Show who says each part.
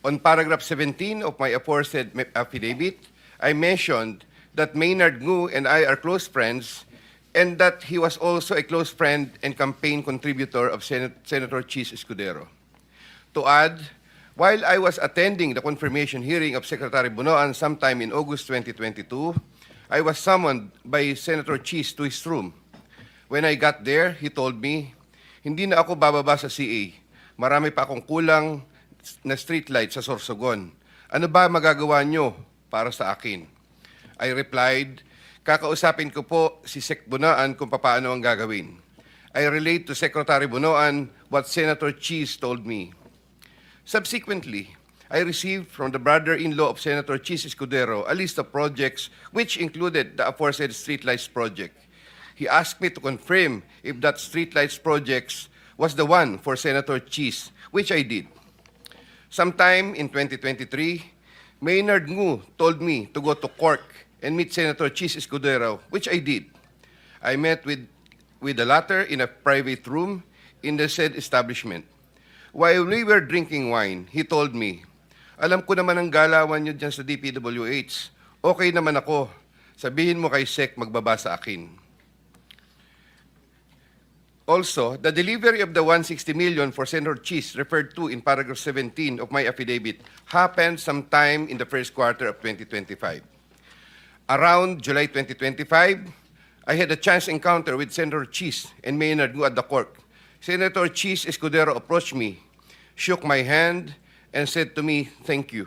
Speaker 1: On paragraph 17 of my aforesaid affidavit, I mentioned that Maynard Ngu and I are close friends and that he was also a close friend and campaign contributor of Senator Chis Escudero. To add, while I was attending the confirmation hearing of Secretary Bunoan sometime in August 2022, I was summoned by Senator Chis to his room. When I got there, he told me, hindi na ako bababa sa CA. Marami pa akong kulang na streetlight sa Sorsogon. Ano ba magagawa nyo para sa akin? I replied, kakausapin ko po si Sec Bunoan kung paano ang gagawin. I relayed to Secretary Bunoan what Senator Chis told me. Subsequently, I received from the brother-in-law of Senator Chis Escudero a list of projects which included the aforesaid streetlights project. He asked me to confirm if that streetlights project was the one for Senator Chis, which I did. Sometime in 2023, Maynard Ngu told me to go to Cork and meet Senator Chis Escudero, which I did. I met with the latter in a private room in the said establishment. While we were drinking wine, he told me, alam ko naman ang galawan nyo dyan sa DPWH. Okay naman ako. Sabihin mo kay Sec magbaba sa akin. Also, the delivery of the 160 million for Senator Chis referred to in paragraph 17 of my affidavit happened sometime in the first quarter of 2025. Around July 2025, I had a chance encounter with Senator Chis and Maynard Ngu at the court. Senator Chis Escudero approached me, shook my hand, and said to me, thank you.